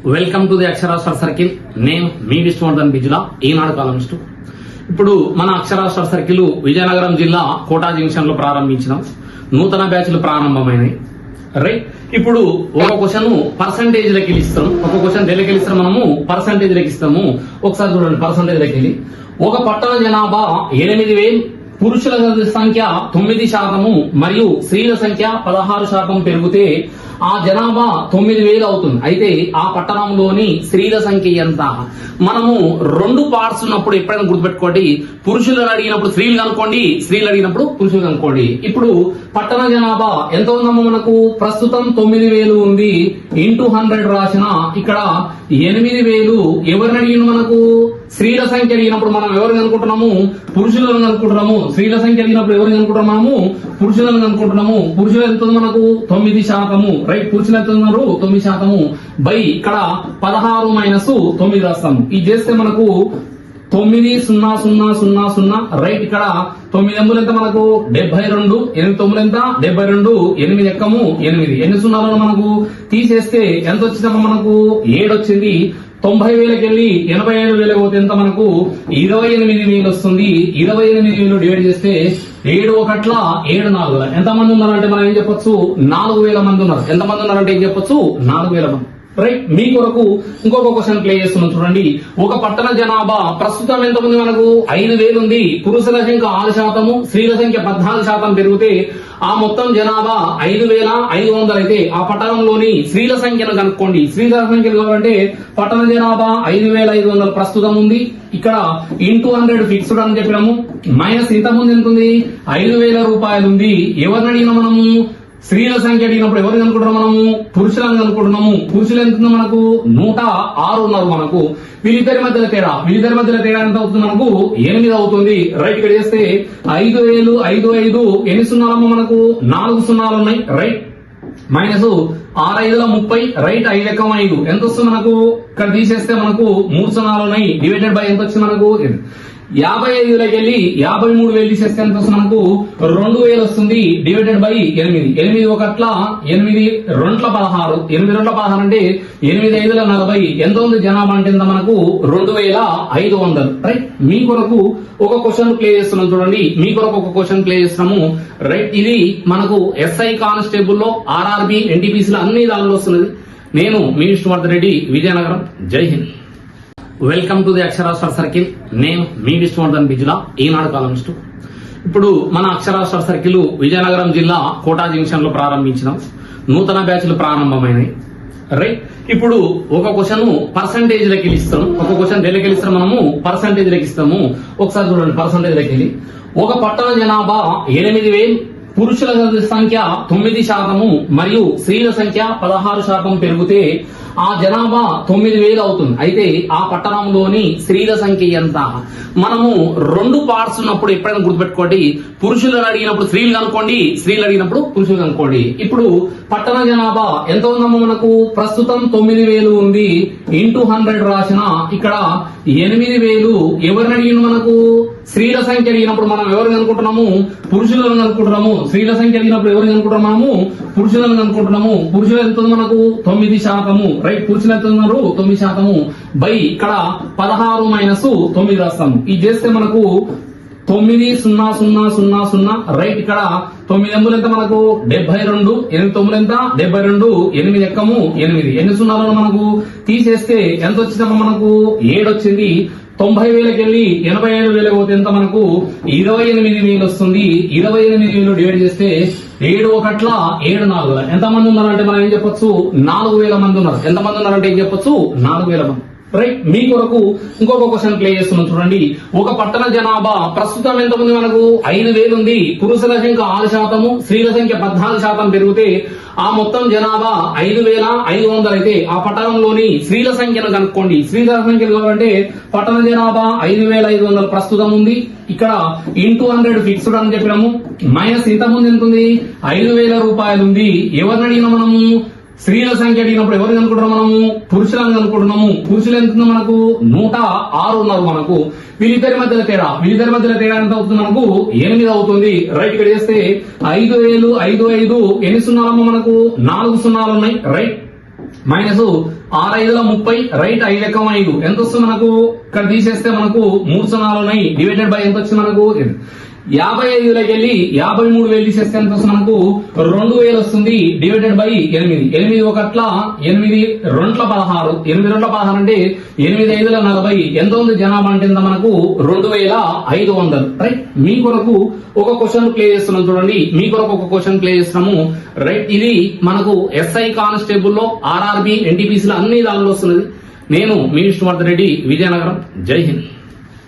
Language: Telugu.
వెల్కమ్ టు ది అక్షరాస్టర్ సర్కిల్. నేను మీ విష్ణువర్ధన్ బిజులా, ఈనాడు కాలమిస్టు. ఇప్పుడు మన అక్షరాస్టర్ సర్కిల్ విజయనగరం జిల్లా కోటా జంక్షన్ లో ప్రారంభించినాం. నూతన బ్యాచ్లు ప్రారంభమైనాయి. రైట్, ఇప్పుడు ఒక క్వశ్చన్ పర్సంటేజ్ లెక్క ఇస్తాం, ఒక క్వశ్చన్ దేనికి ఇస్తాం, మనము పర్సంటేజ్ లెక్క ఇస్తాము. ఒకసారి చూడండి, పర్సంటేజ్ లెక్క ఒక పట్టణ జనాభా 8,000, పురుషుల సంఖ్య 9% మరియు స్త్రీల సంఖ్య 16% పెరిగితే ఆ జనాభా 9,000 అవుతుంది. అయితే ఆ పట్టణంలోని స్త్రీల సంఖ్య ఎంత? మనము రెండు పార్ట్స్ ఉన్నప్పుడు ఎప్పుడైనా గుర్తుపెట్టుకోండి, పురుషులను అడిగినప్పుడు స్త్రీలు కనుక్కోండి, స్త్రీలు అడిగినప్పుడు పురుషులు కనుక్కోండి. ఇప్పుడు పట్టణ జనాభా ఎంత ఉందమ్మా? మనకు ప్రస్తుతం 9,000 ఉంది. ఇంటూ 100 రాసిన ఇక్కడ 8,000. ఎవరిని అడిగిన? మనకు స్త్రీల సంఖ్య అడిగినప్పుడు మనం ఎవరిని అనుకుంటున్నాము? పురుషులను అనుకుంటున్నాము. స్త్రీల సంఖ్య అడిగినప్పుడు ఎవరిని అనుకుంటున్నాము? పురుషులను అనుకుంటున్నాము. పురుషులు ఎంత ఉంది? మనకు 9%. రైట్, పురుషులు ఎంత ఉన్నారు? 9%. బై ఇక్కడ 16 మైనస్ 9 రాస్తాము. ఇది చేస్తే మనకు 9,0,0,0,0. రైట్, ఇక్కడ 9 ఎంబులు ఎంత? మనకు 72. 8 తొమ్మిది ఎంత? 72. 8 ఎక్కము 8. ఎన్ని సున్నాలు మనకు తీసేస్తే ఎంత వచ్చిందమ్మా? మనకు 7 వచ్చింది. 90,000కి వెళ్ళి 87,000 పోతే ఎంత? మనకు 28,000 వస్తుంది. 28,000 డివైడ్ చేస్తే 7 1 7 4 ఎంత మంది ఉన్నారంటే మనం ఏం చెప్పొచ్చు? 4,000 మంది ఉన్నారు. ఎంత మంది ఉన్నారంటే ఏం చెప్పొచ్చు? 4,000 మంది. రైట్, మీ కొరకు ఇంకొక క్వశ్చన్ ప్లే చేస్తున్నాం. చూడండి, ఒక పట్టణ జనాభా ప్రస్తుతం ఎంత ఉంది? మనకు 5,000 ఉంది. పురుషుల సంఖ్య 6%, స్త్రీల సంఖ్య 14% పెరిగితే ఆ మొత్తం జనాభా 5,500 అయితే ఆ పట్టణంలోని స్త్రీల సంఖ్యను కనుక్కోండి. స్త్రీల సంఖ్యను కావాలంటే పట్టణ జనాభా 5,500 ప్రస్తుతం ఉంది. ఇక్కడ ఇంటూ 100 ఫిక్స్డ్ అని చెప్పినాము. మైనస్ ఇంతకుముందు ఎంత ఉంది? 5,000 రూపాయలు ఉంది. ఎవరిని అడిగినా మనము? స్త్రీల సంఖ్య అడిగినప్పుడు ఎవరిని అనుకుంటున్నాం? మనము పురుషులను అనుకుంటున్నాము. పురుషులు ఎంత ఉంది? మనకు 106 ఉన్నారు. మనకు వీళ్ళిద్దరి మధ్యలో తేడా ఎంత అవుతుంది? మనకు 8 అవుతుంది. రైట్, ఇక్కడ చేస్తే 5,000 5 5 ఎన్ని సున్నాలమ్మా? మనకు 4 సున్నాలు ఉన్నాయి. Right, minus 6 5 30. రైట్, 5 ఎక్కం 5 ఎంత వస్తుంది? మనకు ఇక్కడ తీసేస్తే మనకు 3 సున్నాలు ఉన్నాయి. డివైడెడ్ బై ఎంత వచ్చింది? మనకు 55,000కి వెళ్ళి 53,000 తీసేస్తే ఎంత వస్తుంది? మనకు 2,000 వస్తుంది. Divided by 8. 8 1 8 2 16. 8 2 16 అంటే 8 5 40. ఎంత ఉంది జనాభా అంటే ఎంత? మనకు 2,500. రైట్, మీ కొరకు ఒక క్వశ్చన్ ప్లే చేస్తున్నాం. చూడండి, మీ కొరకు ఒక క్వశ్చన్ ప్లే చేస్తున్నాము. రైట్, ఇది మనకు ఎస్ఐ కానిస్టేబుల్ లో, ఆర్ఆర్బి, ఎన్టీపీసీ లో అన్ని దానిలో వస్తున్నది. నేను మీ Vishnuvardhan Reddy, Vizianagaram. Jai Hind. Welcome to the అక్షరాస్టర్ సర్కిల్. నేను మీ విష్ణువర్ధన్ బిజులా, ఈనాడు కాలమిస్టు. ఇప్పుడు మన అక్షరాస్టర్ సర్కిల్ విజయనగరం జిల్లా కోటా జంక్షన్ లో ప్రారంభించినాం. నూతన బ్యాచ్లు ప్రారంభమైనాయి. రైట్, ఇప్పుడు ఒక క్వశ్చన్ పర్సంటేజ్ లెక్క ఇస్తాం, ఒక క్వశ్చన్ దేనికి ఇస్తాం, మనము పర్సంటేజ్ లెక్క ఇస్తాము. ఒకసారి చూడండి, పర్సంటేజ్ లెక్క ఒక పట్టణ జనాభా 8,000, పురుషుల సంఖ్య 9% మరియు స్త్రీల సంఖ్య 16% పెరిగితే ఆ జనాభా 9,000 అవుతుంది. అయితే ఆ పట్టణంలోని స్త్రీల సంఖ్య ఎంత? మనము రెండు పార్ట్స్ ఉన్నప్పుడు ఎప్పుడైనా గుర్తుపెట్టుకోండి, పురుషులను అడిగినప్పుడు స్త్రీలు కనుక్కోండి, స్త్రీలు అడిగినప్పుడు పురుషులు కనుక్కోండి. ఇప్పుడు పట్టణ జనాభా ఎంత ఉందమ్మా? మనకు ప్రస్తుతం 9,000 ఉంది. ఇంటూ 100 రాసిన ఇక్కడ 8,000. ఎవరిని అడిగిన? మనకు స్త్రీల సంఖ్య అడిగినప్పుడు మనం ఎవరిని అనుకుంటున్నాము? పురుషులను అనుకుంటున్నాము. స్త్రీల సంఖ్య అడిగినప్పుడు ఎవరిని అనుకుంటున్నాము? మనము పురుషులను అనుకుంటున్నాము. పురుషులు ఎంత ఉంది? మనకు 9%. రైట్, పురుషులు ఎంత ఉన్నారు? 9%. బై ఇక్కడ 16 మైనస్ 9 రాస్తాము. ఇది చేస్తే మనకు 9,0,0,0,0. రైట్, ఇక్కడ 9 ఎంబులు ఎంత? మనకు 72. 8 తొమ్మిది ఎంత? 72. 8 ఎక్కము 8. ఎన్ని సున్నాలు మనకు తీసేస్తే ఎంత వచ్చిందమ్మా? మనకు 7 వచ్చింది. 90,000కి వెళ్ళి 87,000 పోతే ఎంత? మనకు 28,000 వస్తుంది. 28,000 డివైడ్ చేస్తే 7 1 7 4 ఎంత మంది ఉన్నారంటే మనం ఏం చెప్పొచ్చు? 4,000 మంది ఉన్నారు. ఎంత మంది ఉన్నారంటే ఏం చెప్పొచ్చు? 4,000 మంది. రైట్, మీ కొరకు ఇంకొక క్వశ్చన్ ప్లే చేస్తున్నాం. చూడండి, ఒక పట్టణ జనాభా ప్రస్తుతం ఎంత ఉంది? మనకు 5,000 ఉంది. పురుషుల సంఖ్య 6%, స్త్రీల సంఖ్య 14% పెరిగితే ఆ మొత్తం జనాభా 5,500 అయితే ఆ పట్టణంలోని స్త్రీల సంఖ్యను కనుక్కోండి. స్త్రీల సంఖ్యను కావాలంటే పట్టణ జనాభా 5,500 ప్రస్తుతం ఉంది. ఇక్కడ ఇంటూ 100 ఫిక్స్డ్ అని చెప్పినాము. మైనస్ ఇంతకుముందు ఎంత ఉంది? 5,000 రూపాయలు ఉంది. ఎవరిని అడిగినా? మనము స్త్రీల సంఖ్య అడిగినప్పుడు ఎవరిని అనుకుంటున్నాం? మనము పురుషులను అనుకుంటున్నాము. పురుషులు ఎంత? మనకు 106 ఉన్నారు. మనకు వీళ్ళిద్దరి మధ్యలో తేడా ఎంత అవుతుంది? మనకు 8 అవుతుంది. రైట్, ఇక్కడ చేస్తే 5,000 5 5 ఎన్ని సున్నాలమ్మా? మనకు 4 సున్నాలు ఉన్నాయి. రైట్, మైనస్ 6×5 30, రైట్ 5 ఎంత వస్తుంది మనకు? ఇక్కడ తీసేస్తే మనకు 3 సున్నాలు ఉన్నాయి, డివైడెడ్ బై ఎంత వచ్చింది మనకు? 55లోకి వెళ్ళి 53,000 తీసేస్తే ఎంత వస్తుంది మనకు? 2,000 వస్తుంది, డివైడెడ్ బై 8. 8 ఒకట్ల 8 2 16, 8 2 16 అంటే 8 5 40. ఎంత ఉంది జనాభా అంటే ఎంత మనకు? 2,500. రైట్. మీ కొరకు ఒక క్వశ్చన్ ప్లే చేస్తున్నాం చూడండి, మీ కొరకు ఒక క్వశ్చన్ ప్లే చేస్తున్నాము. రైట్. ఇది మనకు SI కానిస్టేబుల్ లో, RRB, NTPC లో అన్ని దానిలో వస్తున్నది. నేను మీ విష్ణువర్ధన్ రెడ్డి, విజయనగరం. జై హింద్.